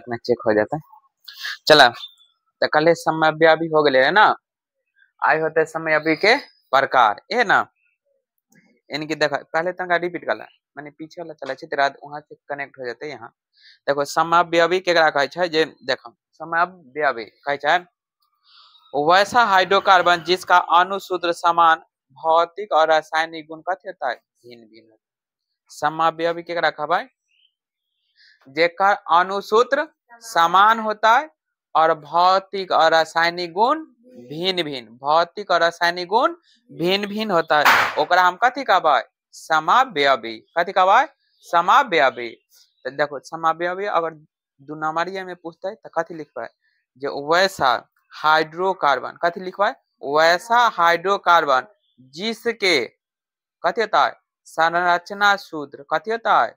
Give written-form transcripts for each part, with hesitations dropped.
में चेक हो जाता है। चला तो कल समव्या भी हो गए है ना। आए होते समव्या के प्रकार है ना। इनकी देखा पहले तक रिपीट कर मैंने पीछे वाला चला तेरा वहां से कनेक्ट हो जाते यहाँ। देखो समव्यवी केकरा कहै छै जे देखो समव्यवी कहै छै वैसा हाइड्रोकार्बन जिसका अणुसूत्र समान भौतिक और रासायनिक गुण कथी होता है भिन्न भिन्न। समव्यवी केकरा कहबै जेकर अणुसूत्र समान होता है और भौतिक और रासायनिक गुण भिन्न भिन्न भौतिक और रासायनिक गुण भिन्न भिन्न होता है ओकरा हम कथी कहबै समव्यवी। कथी कहबै समव्यवी। तो देखो समव्यवी अगर 2 नंबरिया में पूछते तो कथी लिखबै जे वैसा हाइड्रोकार्बन कथी लिखबै वैसा हाइड्रोकार्बन जिसके कथी होता है संरचना सूत्र कथी होता है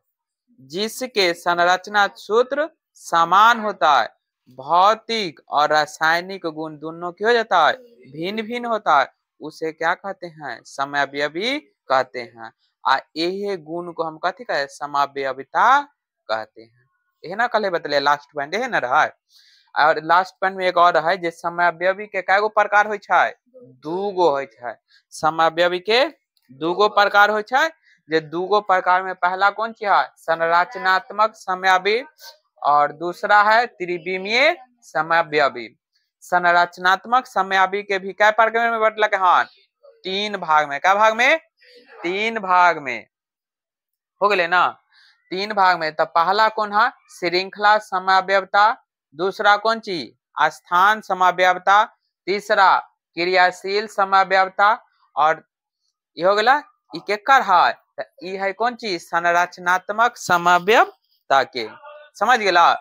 जिसके संरचना सूत्र समान होता है भौतिक और रासायनिक गुण दोनों क्या हो जाता है भिन्न भिन्न होता है उसे क्या कहते हैं समव्यवी कहते हैं। यही गुण को हम कथी कहते हैं समव्यविता कहते हैं। यह ना कल बतले लास्ट पॉइंट है ना रहा है। और लास्ट पॉइंट में एक और है जे समव्यवी के कएगो प्रकार होय छै 2 गो होय छै। समव्यवी के 2 गो प्रकार होय छै जे 2 गो प्रकार में पहला कौन सी है संरचनात्मक समव्यवी और दूसरा है त्रिविमीय समव्यवी। संरचनात्मक समव्यवी के भी क्या प्रकार में बंटलक है 3 भाग में। क्या भाग में 3 भाग में हो गए ना 3 भाग में। तो पहला कौन है श्रृंखला समव्यवता दूसरा कौन सी स्थान समव्यवता तीसरा क्रियाशील समव्यवता और ये हो गया केकर है ई है कौन चीज संरचनात्मक समव्यवता के समझ गेला।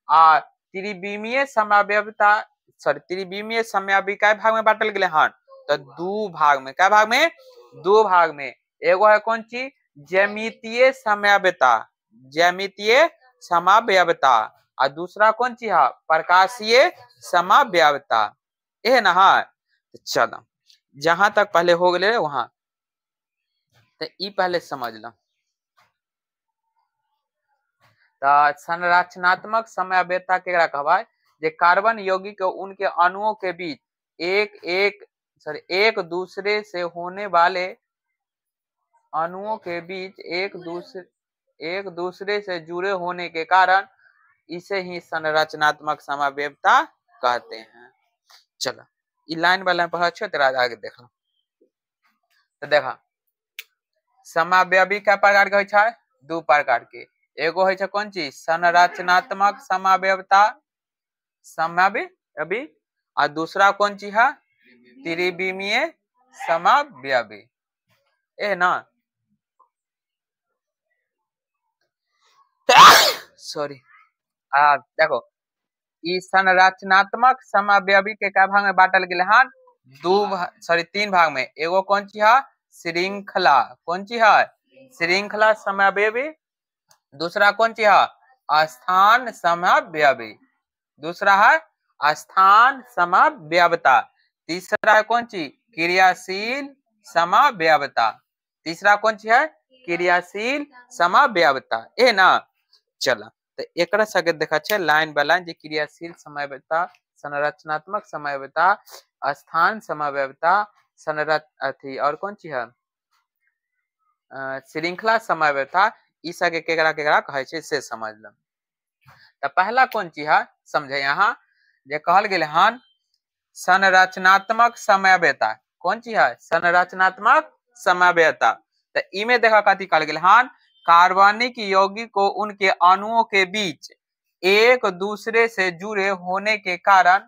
आ त्रिविमीय समव्यवता सॉरी त्रिविमीय समव्यवी कै भाग में बांटल गेले हन तो 2 भाग में। क्या भाग में 2 भाग में। एगो है कौन चीज ज्यामितीय समव्यवता ज्यामितीय समव्यवता और दूसरा कौन सी है प्रकाशीय समव्यवता ये ना है। चलो जहां तक पहले हो गए वहां तो ई पहले समझ लो। तो संरचनात्मक समव्यवता केकरा कहबै जे कार्बन यौगिक उनके अणुओं के बीच एक दूसरे से होने वाले अणुओं के बीच एक दूसरे से जुड़े होने के कारण इसे ही संरचनात्मक समव्यवता कहते हैं। चलो ई लाइन वाला पढ़ा छो तेरा आगे देख लो। तो देखा समव्यवी क्या प्रकार के होय छै 2 प्रकार के। एगो होय छै कौन चीज संरचनात्मक समव्यवता समव्यवी और दूसरा कौन चीज है त्रिविमीय समव्यवी ए ना सॉरी देखो ई संरचनात्मक समव्यवी के क्या भाग में बांटल गेले हन 3 भाग में। एगो कौन सी है श्रृंखला कौन सी है श्रृंखला समव्यवी दूसरा कौन सी है स्थान समव्यवी दूसरा है स्थान समव्यवता तीसरा है कौन सी क्रियाशील समव्यवता तीसरा कौन सी है क्रियाशील समव्यवता ए ना। चला तो एक सके देखा छे लाइन बाय लाइन जे क्रियाशील समव्यवता संरचनात्मक समव्यवता स्थान समव्यवता अथी और कौन सी है श्रृंखला समव्यवता ई सके केकरा केकरा कहै छै से समझ लो। तो पहला कौन चीज है समझे यहाँ जे कहल गेल हन संरचनात्मक समव्यवता कौन चीज है संरचनात्मक समव्यवता। तो ई में देखा कथी कहल गेल हन कार्बनिक यौगिक को उनके अणुओं के बीच एक दूसरे से जुड़े होने के कारण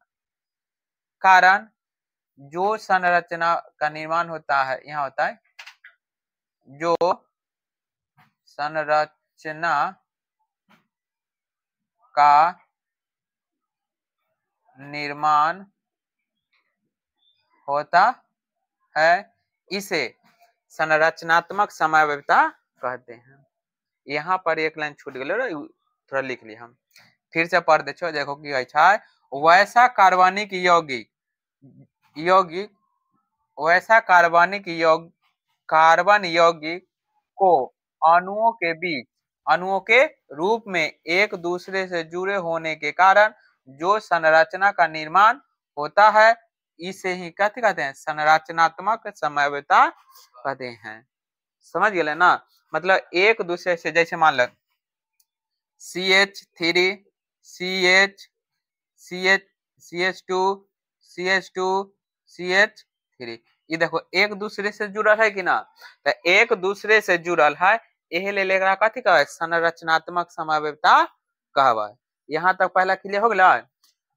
जो संरचना का निर्माण होता है यहाँ होता है जो संरचना का निर्माण होता है इसे संरचनात्मक समव्यवता कहते हैं। यहाँ पर एक लाइन छूट गए थोड़ा लिख लिया हम फिर से पढ़ दे देखो की है वैसा कार्बनिक यौगिक वैसा कार्बन यौगिक को अणुओं के बीच अणुओं के रूप में एक दूसरे से जुड़े होने के कारण जो संरचना का निर्माण होता है इसे ही कहते हैं संरचनात्मक समवायता कहते हैं। समझ गए ना, मतलब एक दूसरे से, जैसे मान लो CH3 CH CH2 CH2 CH3, ये देखो एक दूसरे से जुड़ल है कि ना, तो एक दूसरे से जुड़ल है, यही ले लेगा कथी कहै संरचनात्मक समवायता कहबै। यहाँ तक पहला क्लियर हो गया।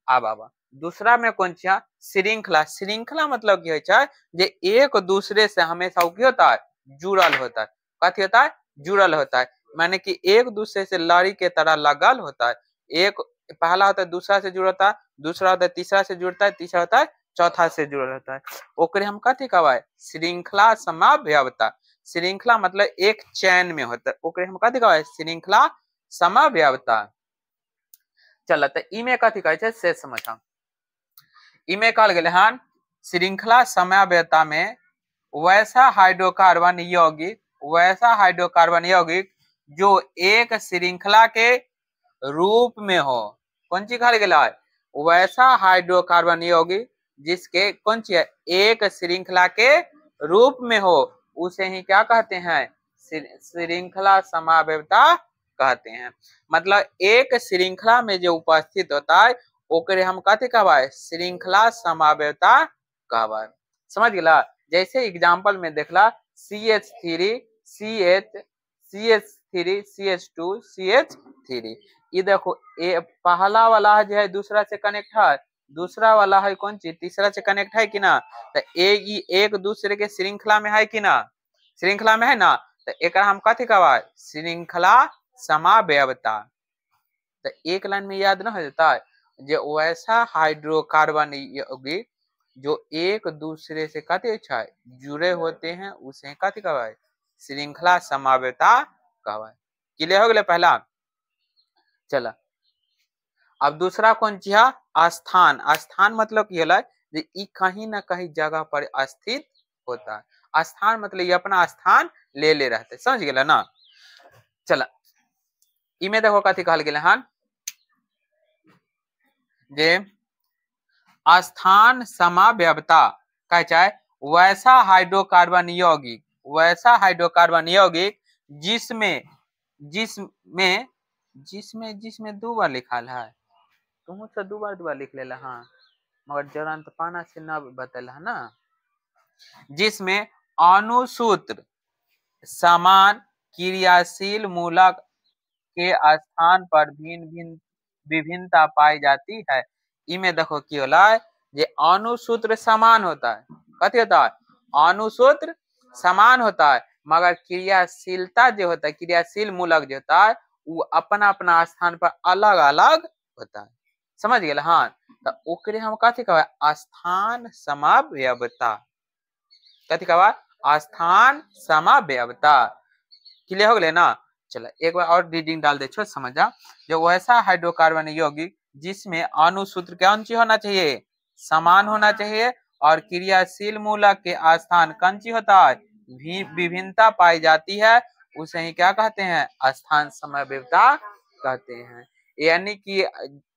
अब दूसरा में कौन छिया श्रृंखला। श्रृंखला मतलब की होता है जे एक दूसरे से हमेशा की होता है जुड़ल होता है। कथी होता है जुड़ल होता है, माने कि एक दूसरे से लड़ी के तरह लगल होता है। एक पहला होता है दूसरा से जुड़ता है, दूसरा होता है तीसरा से जुड़ता है, तीसरा होता है चौथा से जुड़ल होता है, ओकरे हम कथी कहबै श्रृंखला समवायता। श्रृंखला मतलब एक चैन में होता है, ओकरे हम कथी कहबै श्रृंखला समवायता। चल त इमे कथी कहै छै से समझ। इमे कहल गेले हन श्रृंखला समवायता में वैसा हाइड्रोकार्बन यौगिक जो एक श्रृंखला के रूप में हो। कौन चीज कहल गेला है वैसा हाइड्रोकार्बन यौगिक जिसके कौन चीज है एक श्रृंखला के रूप में हो, उसे ही क्या कहते हैं श्रृंखला समवायता कहते हैं। मतलब एक श्रृंखला में जो उपस्थित होता है ओकरे हम कथी कहबै श्रृंखला समवायता कहबै। समझ गेला। जैसे एग्जांपल में देखला CH3 CH3 CH2 CH3, ये देखो ए पहला वाला है जो है दूसरा से कनेक्ट है, दूसरा वाला है कौन चीज तीसरा से कनेक्ट है कि ना, तो एक दूसरे के श्रृंखला में है कि ना, श्रृंखला में है ना, तो एक हम कथी कहबै श्रृंखला समवायता। तो एक लाइन में याद न हो जाता है जो वैसा हाइड्रोकार्बन यौगिक जो एक दूसरे से कथी है जुड़े होते हैं उसे कथी कहबै श्रृंखला समवायता कहबै। क्लियर हो गया पहला। चला अब दूसरा कौन चीज है स्थान। स्थान मतलब की होला जे कहीं ना कहीं जगह पर स्थित होता है। स्थान मतलब ये अपना स्थान ले रहते, समझ गए ना। चला इमे देखो कथी कहल गेले हन जे स्थान समवायता कहे चाहे वैसा हाइड्रोकार्बन यौगिक जिसमें दो बार लिखल है, तुम से दो बार लिख लेला हाँ, मगर जरंत पाना से न बतल है ना, जिसमें अणुसूत्र समान क्रियाशील मूलक के स्थान पर भिन्न विभिन्नता पाई जाती है। इमे देखो की होला जे अणुसूत्र समान होता है, कथी होता है अणुसूत्र समान होता है, मगर क्रियाशीलता जो होता है क्रियाशील मूलक जो होता है वो अपना अपना स्थान पर अलग अलग होता है। समझ गए हाँ, तो ओकरे हम कथी कहबै स्थान समवायता। कथी कहबै स्थान समवायता। क्लियर हो गए ना। चलो एक बार और रीडिंग डाल दे छो समझ जा। जो वैसा हाइड्रोकार्बन यौगिक जिसमें अणुसूत्र कौन सी होना चाहिए समान होना चाहिए और क्रियाशील मूलक के स्थान कौन सी होता है विभिन्नता पाई जाती है, उसे ही क्या कहते हैं स्थान समवायता कहते हैं। यानी कि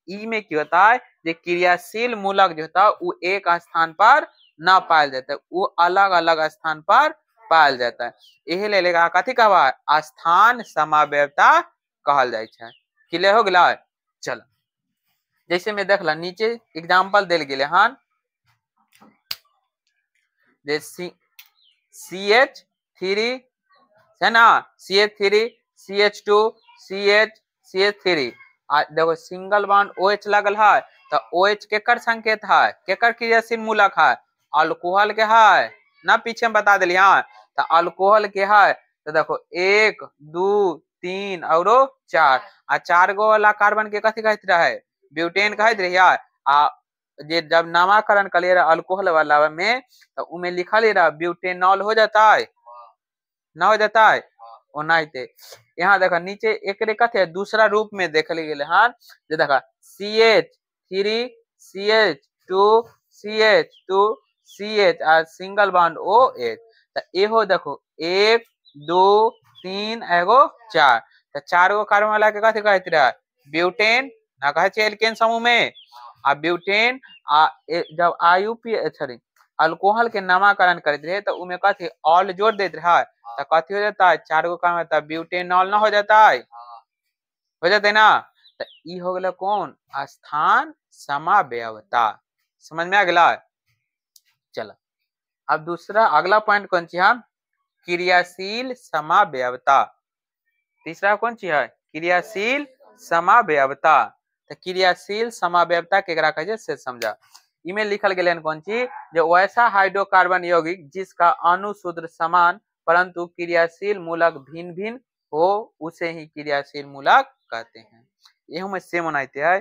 ई में क्या होता है जो क्रियाशील मूलक जो होता है वो एक स्थान पर न पाया जाता है, वो अलग अलग स्थान पर पायल जाता है। यही ले लेगा कथी कहबा स्थान समवायता कहल जाय छै। क्लियर हो गया। चल जैसे में देखला नीचे एग्जांपल देल गेले हन जे CH3 है ना CH3 CH2 CH3 आ देखो सिंगल बॉन्ड OH लगल है तो OH केकर संकेत है केकर क्रियाशील मूलक है अल्कोहल के है ना, पीछे में बता दिली हाँ, तो अल्कोहल के है तो देखो 1 2 3 और 4 आ 4 गो वाला कार्बन के कथी कहते रहे ब्यूटेन कहते रही आ जे जब नामकरण कर लिया अल्कोहल वाला में तो उमें लिखल रहा ब्यूटेनॉल हो जाता है ना, हो जाता है ओनाइते। यहाँ देखा नीचे एक कथे दूसरा रूप में देख गेले हाँ जे देखा CH3 CH2 CH2 CH आ सिंगल बॉन्ड OH तो एहो देखो 1 2 3 एगो 4 तो 4 गो कार्बन वाला के कथी कहत रहे ब्यूटेन ना कहे छे एल्केन समूह में आ ब्यूटेन जब आईयूपी सॉरी अल्कोहल के नामकरण करते रहे तो उमे कथी ऑल जोड़ देते रहे तो कथी हो जाता है 4 गो कार्बन होता है ब्यूटेनॉल ना हो जाता है ना। तो ई हो गया कौन स्थान समावयवता समझ में आ गया। चलो अब दूसरा अगला पॉइंट कौन सी है क्रियाशील समावयवता। तीसरा कौन सी है क्रियाशील समावयवता। तो क्रियाशील समावयवता केकरा कहे से समझा इमे लिखल गए कौन सी जो वैसा हाइड्रोकार्बन यौगिक जिसका अणु सूत्र समान परंतु क्रियाशील मूलक भिन्न भिन्न हो उसे ही क्रियाशील मूलक कहते हैं। ये हमें सेम होना है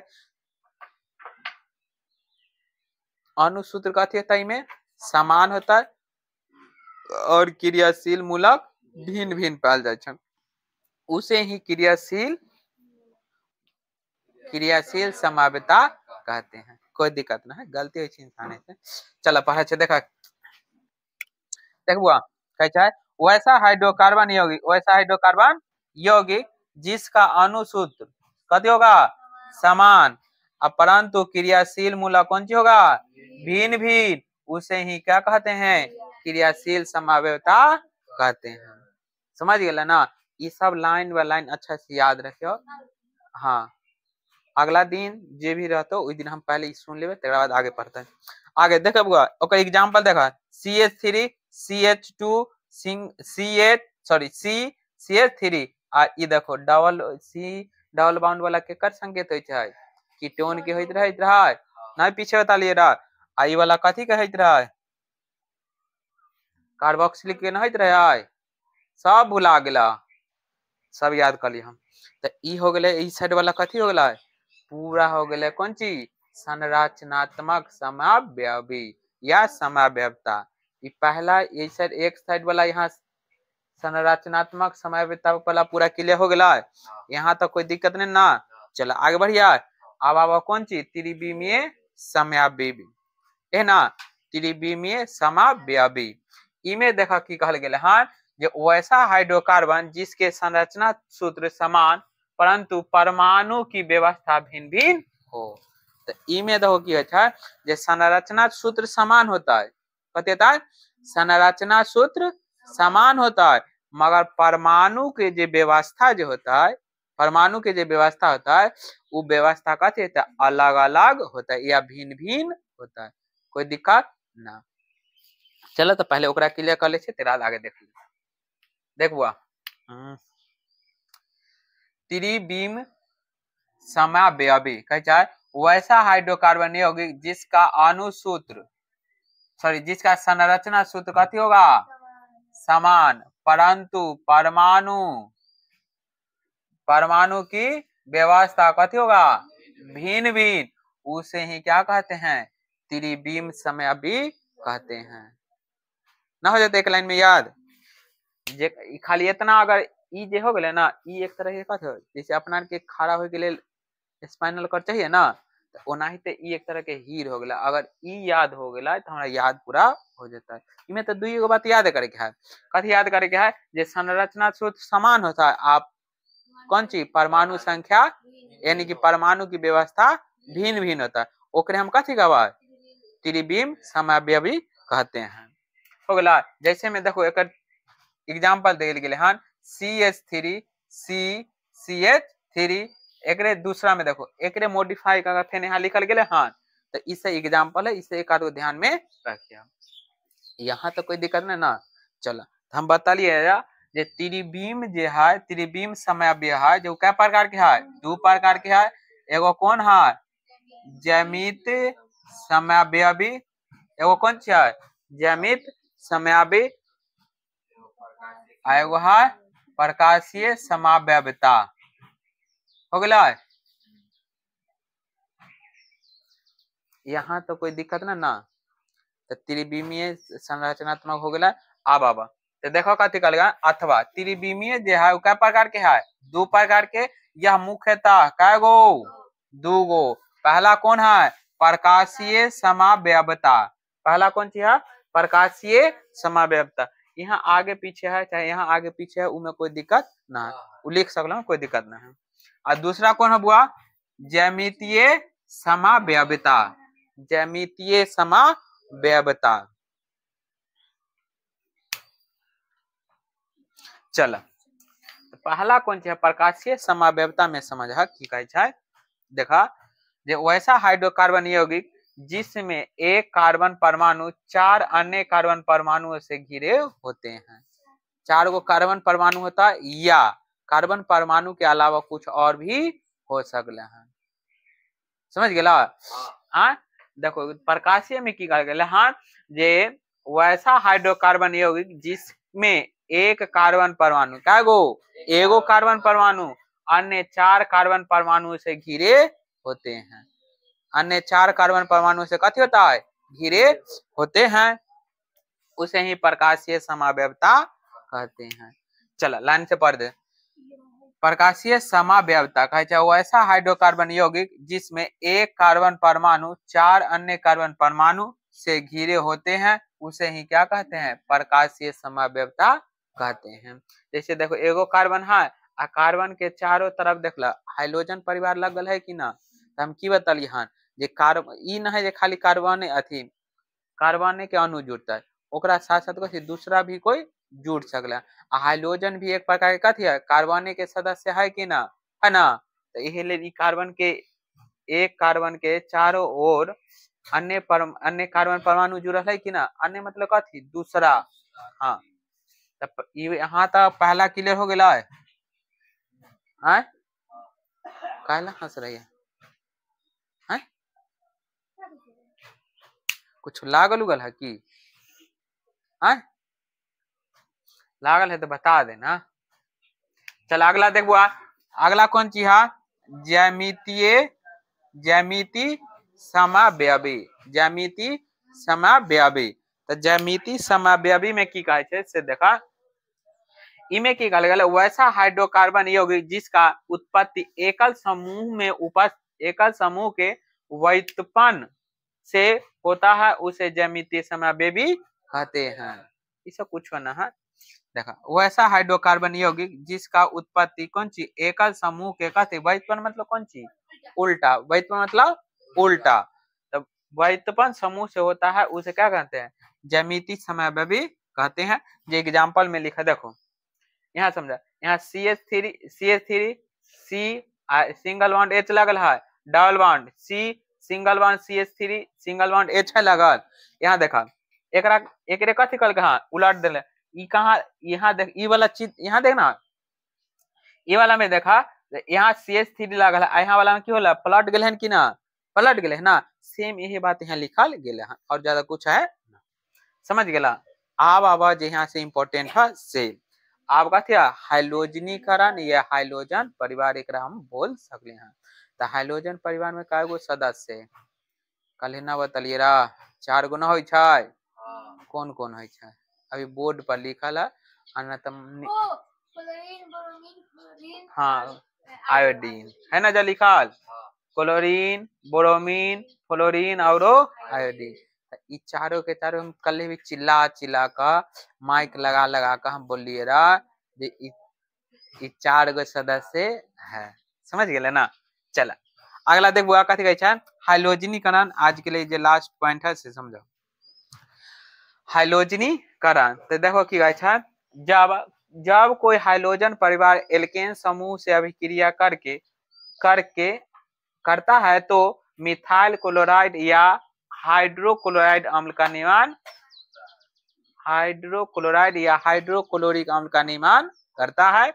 अणु सूत्र कथी होता है इनमें समान होता है और क्रियाशील मूलक भिन्न भिन्न पाल जाए उसे ही क्रियाशील समावयवता कहते हैं। कोई दिक्कत ना है गलती हो इंसान से चलो पढ़े देखा देखो कैसा है वैसा हाइड्रोकार्बन यौगिक जिसका अणु सूत्र कथी होगा समान परंतु क्रियाशील मूलक कौन सी होगा भिन्न भिन्न उसे ही क्या कहते हैं क्रियाशील समावयवता कहते हैं। समझ गए ना ये सब लाइन बाय लाइन अच्छा से याद रखियो। हाँ अगला दिन जे भी रहते उस दिन हम पहले सुन लेवे तेरा बाद आगे पढ़ते हैं। आगे देखा ओकर एग्जांपल देखा CH3 CH2 CH3 आ ई देखो डबल बॉन्ड वाला केकर संकेत होय छै कीटोन के होइत रहे नहीं पीछे बता लिए रहा आ ई वाला कथी के होइत रहे कार्बोक्सिलिक के नहीं होइत रहे सब भुला गेला सब याद कर लिया हम। तो ई हो गए ई साइड वाला कथी हो गया पूरा हो गया कौन चीज संरचनात्मक समावयवी या समावयवता। पहला ये साइड एक साइड वाला यहाँ संरचनात्मक समावयवता वाला पूरा क्लियर हो गया यहाँ तक कोई दिक्कत नहीं ना। चलो आगे बढ़िया अब कौन चीज त्रिविमीय समावयवी है ना त्रिविमीय समावयवी इमे देखा की कहल गेल हाँ जो वैसा हाइड्रोकार्बन जिसके संरचना सूत्र समान परंतु परमाणु की व्यवस्था भिन्न भिन्न हो। तो इमे देखो की है जो संरचना सूत्र समान होता है कहते होता है संरचना सूत्र समान होता है मगर परमाणु के जो व्यवस्था जो होता है परमाणु के जो व्यवस्था होता है वो व्यवस्था कहते होता है अलग अलग होता है या भिन्न भिन्न होता है कोई दिक्कत ना। चलो तो पहले ओकरा क्लियर कर ले तेरा आगे देख ले देखुआ त्रिविम समावयवी कहे वैसा हाइड्रोकार्बन यौगिक जिसका अणु सूत्र जिसका संरचना सूत्र कथी होगा समान परंतु परमाणु की व्यवस्था कथी होगा भिन्न भिन्न उसे ही क्या कहते हैं त्रिविम समावयवी कहते हैं। ना हो जाते एक लाइन में याद जे खाली इतना अगर ई जे हो गए ना ई एक तरह के कथी जैसे अपना के खड़ा होए के लिए स्पाइनल कॉर्ड चाहिए ना तो ओना ही ते ई एक तरह के हीर हो गया अगर ई याद हो गया तो हमारा याद पूरा हो जाता है। इमे तो दुई गो बात याद करे के है कथी याद करे के है जे संरचना सूत्र समान होता है आप कौन सी परमाणु संख्या यानी कि परमाणु की व्यवस्था भिन्न भिन्न होता है ओकरे हम कथी कहबा त्रिविम समावयवी कहते हैं। हो गया जैसे में देखो एक एग्जांपल देल गेले हन CH3 CH3 एकरे दूसरा में देखो एकरे मॉडिफाई का फेन यहाँ लिखल गेले हन तो इसे एग्जांपल है इसे एक आध ध्यान में रखिए यहाँ तो कोई दिक्कत नहीं ना। चलो हम बता लिए जे त्रिविम जे है त्रिविम समावयवी है जो क्या प्रकार के है दो प्रकार के है एगो कौन है ज्यामित समावयवी एगो कौन सी है ज्यामित समावयवी एगो है प्रकाशीय समावयवता। हो गया यहाँ तो कोई दिक्कत ना तो त्रिविमीय संरचनात्मक हो गया। अब तो देखो कथी कहल गया अथवा त्रिविमीय जो है क्या प्रकार के है दो प्रकार के यह मुख्यतः कै गो दो गो पहला कौन है प्रकाशीय समावयवता पहला कौन सी है प्रकाशीय समावयवता यहाँ आगे पीछे है चाहे यहाँ आगे पीछे है उनमें कोई दिक्कत ना है लिख सकल, कोई दिक्कत नहीं है। और दूसरा कौन हुआ, ज्यामितीय समावयवता, ज्यामितीय समावयवता। चल पहला कौन है, प्रकाशीय समावयवता में समझ की कहे छै, देखा जे वैसा हाइड्रोकार्बन यौगिक जिसमें एक कार्बन परमाणु 4 अन्य कार्बन परमाणुओं से घिरे होते हैं। 4 गो कार्बन परमाणु होता है, या कार्बन परमाणु के अलावा कुछ और भी हो सकले हैं। समझ गेला। हाँ देखो प्रकाशीय में की कहल गेले हाँ, जे वैसा हाइड्रोकार्बन यौगिक जिसमें एक कार्बन परमाणु, क्या गो, एगो कार्बन परमाणु अन्य 4 कार्बन परमाणु से घिरे होते हैं। अन्य 4 कार्बन परमाणु से कथी होता है, घिरे होते हैं, उसे ही प्रकाशीय समावयवता कहते हैं। चलो लाइन से पढ़ दे। प्रकाशीय समावयवता कहे वैसा हाइड्रोकार्बन यौगिक जिसमें एक कार्बन परमाणु 4 अन्य कार्बन परमाणु से घिरे होते हैं, उसे ही क्या कहते हैं, प्रकाशीय समावयवता कहते हैं। जैसे देखो एगो कार्बन है आ कार्बन के चारों तरफ देखला हाइड्रोजन परिवार लगल है कि ना, तो हम की बतलिए हन जे कार्बन ई न है जे खाली कार्बन अथी कार्बन के अणु जुड़ता है, ओकरा साथ साथ कथी दूसरा भी कोई जुड़ सकला। हाइड्रोजन भी एक प्रकार के कथी है, कार्बन के सदस्य है कि ना, है ना। तो यही ले कार्बन के एक कार्बन के चारों ओर अन्य कार्बन परमाणु जुड़ल है कि ना, अन्य मतलब कथी दूसरा। हाँ तब यहाँ तक पहला क्लियर हो गया है। काला हंस रही है, कुछ लागल उगल है कि लागल है तो बता देना। चल अगला देखो, अगला कौन चीज है, ज्यामिति समावयवी, ज्यामिति समावयवी। तो ज्यामिति समावयवी में की कहे छे से देखा, इमे की कहल गेल वैसा हाइड्रोकार्बन यौगिक जिसका उत्पत्ति एकल समूह के व्युत्पन्न से होता है, उसे ज्यामितीय समावयवी कहते हैं। इससे कुछ होना है, देखा वैसा हाइड्रोकार्बन यौगिक जिसका उत्पत्ति कौन सी एकल समूह के कहते, व्युत्पन्न मतलब कौन सी उल्टा, व्युत्पन्न मतलब उल्टा, तो व्युत्पन्न समूह से होता है उसे क्या कहते हैं, ज्यामितीय समावयवी कहते हैं। जो एग्जांपल में लिखा देखो यहाँ समझा, यहाँ CH3 C single bond H लगल है, double bond C single bond CH3 single bond H है लगल। यहाँ देखा एकरे कथी कल कहा उलट देले, ई कहाँ यहाँ देख ई वाला चीज यहाँ देखना, ई वाला में देखा यहाँ CH3 लगल है, यहाँ वाला में की होला पलट गेल है कि ना, पलट गेल है ना। सेम यही बात यहाँ लिखल गेल है और ज्यादा कुछ है, समझ गेला। अब आवाज यहाँ से इम्पोर्टेंट है से आप कथी हाइलोजनीकरण या हाइलोजन परिवार एक हम बोल सकते हैं। तो हाइलोजन परिवार में कई गो सदस्य कल ना बतलिए रा, 4 गो ना हो, कौन कौन है, अभी बोर्ड पर लिखल है। हाँ आयोडीन है ना जो लिखल, क्लोरीन बोरोमीन फ्लोरीन और आयोडीन। इ चारों के चारों हम कल भी चिल्ला चिल्ला का माइक लगा लगा का हम बोलिए रहा जे 4 गो सदस्य है, समझ गए ना। चला अगला देखो कथी कहे हाइलोजनीकरण। आज के लिए जो लास्ट पॉइंट है से समझो हाइलोजनीकरण। तो देखो की कहे जब कोई हाइड्रोजन परिवार एल्केन समूह से अभिक्रिया करता है तो मिथाइल क्लोराइड या हाइड्रोक्लोराइड अम्ल का निर्माण, हाइड्रोक्लोराइड या हाइड्रोक्लोरिक अम्ल का निर्माण करता है,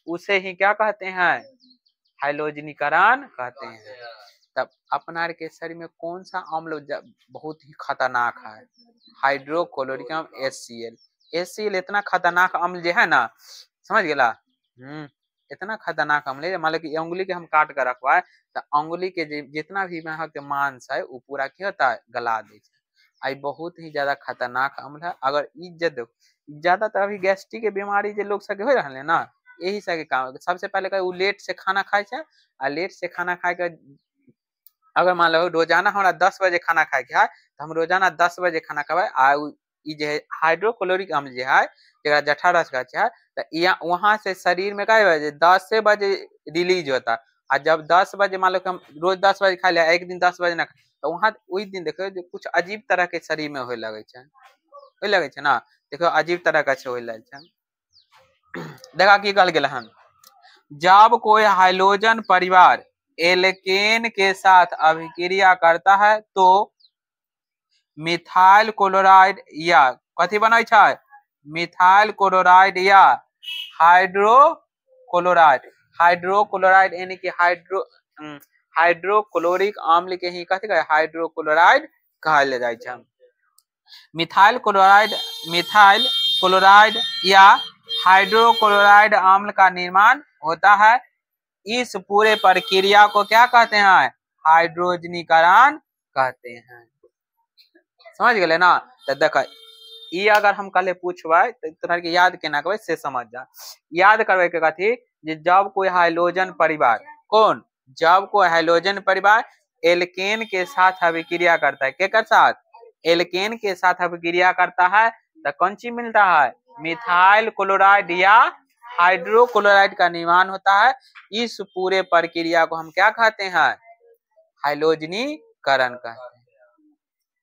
उसे ही क्या कहते हैं, हाइलोजनीकरण कहते हैं। तब अपना के शरीर में कौन सा अम्ल बहुत ही खतरनाक है, हाइड्रोक्लोरिक अम्ल HCl। HCl इतना खतरनाक अम्ल जो है ना, समझ गेला। इतना खतरनाक अम्ल है, मान लो कि अंगुली के हम काट कर रखवाए तो अंगुली के जितना भी के मांस है वो पूरा क्या होता है गला दे। आई बहुत ही ज्यादा खतरनाक अम्ल है। अगर ज्यादातर अभी गैस्ट्रिक के बीमारी जो लोग सके हो रहा है ना, यही सब के काम। सबसे पहले वो लेट से खाना खाए छे, आ लेट से खाना खाए के अगर मान लो रोजाना हमारा 10 बजे खाना खाए के है तो हम रोजाना 10 बजे खाना खाए आ ई जे हाइड्रोक्लोरिक अम्ल जे है जरा जठा रस का है तो वहां से शरीर में क्या 10 बजे रिलीज होता है। और जब 10 बजे मान लो कि हम रोज 10 बजे खा लिया, एक दिन 10 बजे ना तो वहां वही दिन देखो जो कुछ अजीब तरह के शरीर में होए लगे छे ना, देखो अजीब तरह का होए लगे छे। देखा की कहल गेल हन, जब कोई हाइड्रोजन परिवार एल्केन के साथ अभिक्रिया करता है तो मिथाइल क्लोराइड या कथी बनै छै, मिथाइल क्लोराइड या हाइड्रोक्लोराइड यानी कि हाइड्रोक्लोरिक अम्ल के ही कथी कहे हाइड्रोक्लोराइड कहल जाय छै। मिथाइल क्लोराइड या हाइड्रोक्लोराइड अम्ल का निर्माण होता है। इस पूरे प्रक्रिया को क्या कहते हैं, हाइड्रोजनीकरण कहते हैं। समझ गए ना। तो देख ई अगर हम कल पूछबै तो तोरा के याद केना करबै से समझ जा। याद करबै के कथी जब कोई हाइड्रोजन परिवार जब कोई हाइड्रोजन परिवार एल्केन के साथ अभिक्रिया करता है, के साथ एल्केन के साथ अभिक्रिया करता है तो कौन चीज मिलता है, मिथाइल क्लोराइड या हाइड्रोक्लोराइड का निर्माण होता है। इस पूरे प्रक्रिया को हम क्या कहते हैं, हाइड्रोजनीकरण कहते हैं,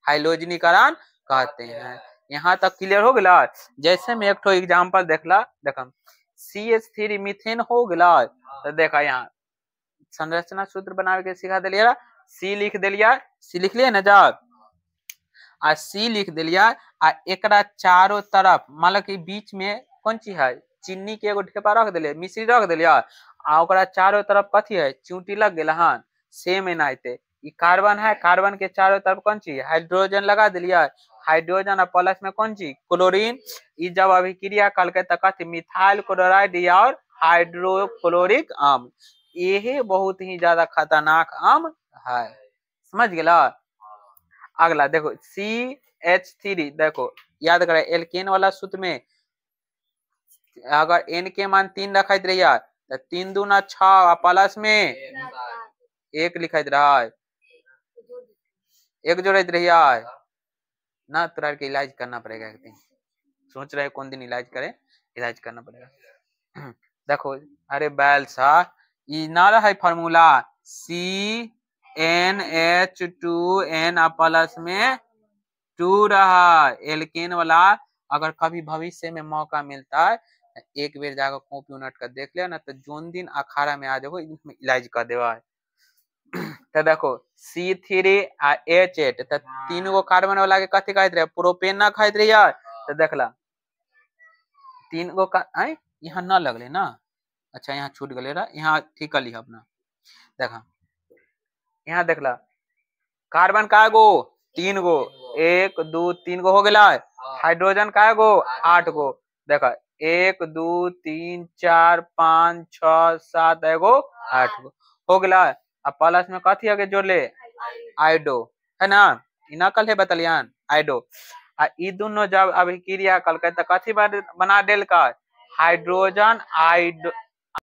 हाइड्रोजनीकरण कहते हैं। यहाँ तक क्लियर हो गया। जैसे में एक एग्जांपल देखला, देखम CH3 मीथेन हो गया तो देखा यहाँ संरचना सूत्र बनावे के सिखा दिलिया, सी लिख दिलिया, सी लिख लिया ना जब आ सी लिख दिलिया आ एकरा चारों तरफ मान लो कि बीच में कौन चीज है, चीनी के एगो ढेपा रख दिलिया, मिश्री रख दिलिया आ ओकरा चारों तरफ कथी है, चूंटी लग गेल हन। सेम एनाहिते ई कार्बन है, कार्बन के चारों तरफ कौन चीज हाइड्रोजन लगा दिलिया, हाइड्रोजन और प्लस में कौन चीज क्लोरीन। ई जब अभिक्रिया करके तो कथी मिथाइल क्लोराइड और हाइड्रोक्लोरिक अम्ल, यही बहुत ही ज्यादा खतरनाक अम्ल है। समझ गेला। अगला देखो CH3, देखो याद करे एल्केन वाला सूत्र में अगर N के मान 3 रखत रहिया तो 3 दूना 6 प्लस में 1 लिखत रहा, 1 जोड़त रहिया ना। तोरा के इलाज करना पड़ेगा एक दिन, सोच रहे कौन दिन इलाज करे, इलाज करना पड़ेगा। देखो अरे बैल सा ई ना रहा फार्मूला CnH2n प्लस में 2 रहा एल्केन वाला। अगर कभी भविष्य में मौका मिलता है एक बेर जाकर कॉपी उलट कर देख लिया ना तो जोन दिन अखाड़ा में आ जाओ इसमें इलाज कर देवा। तो देखो C3H8 तो 3 गो कार्बन वाला के कथी कहत रहे, प्रोपेन ना कहत रही यार। तो देखला 3 गो का यहाँ ना लगले ना, अच्छा यहाँ छूट गए रहा, यहाँ ठीक कर लिया अपना। देखा यहाँ देखला कार्बन का गो 3 गो, 1 2 3 गो हो गया। हाइड्रोजन का गो 8 गो, देखा 1 2 3 4 5 6 7 एगो 8 गो हो गया। अब प्लस में कथी आगे जोड़ ले आइडो है ना, इना कल है बतलियान आइडो। आ ई दोनों जब अभिक्रिया कल के तो कथी बना देल का हाइड्रोजन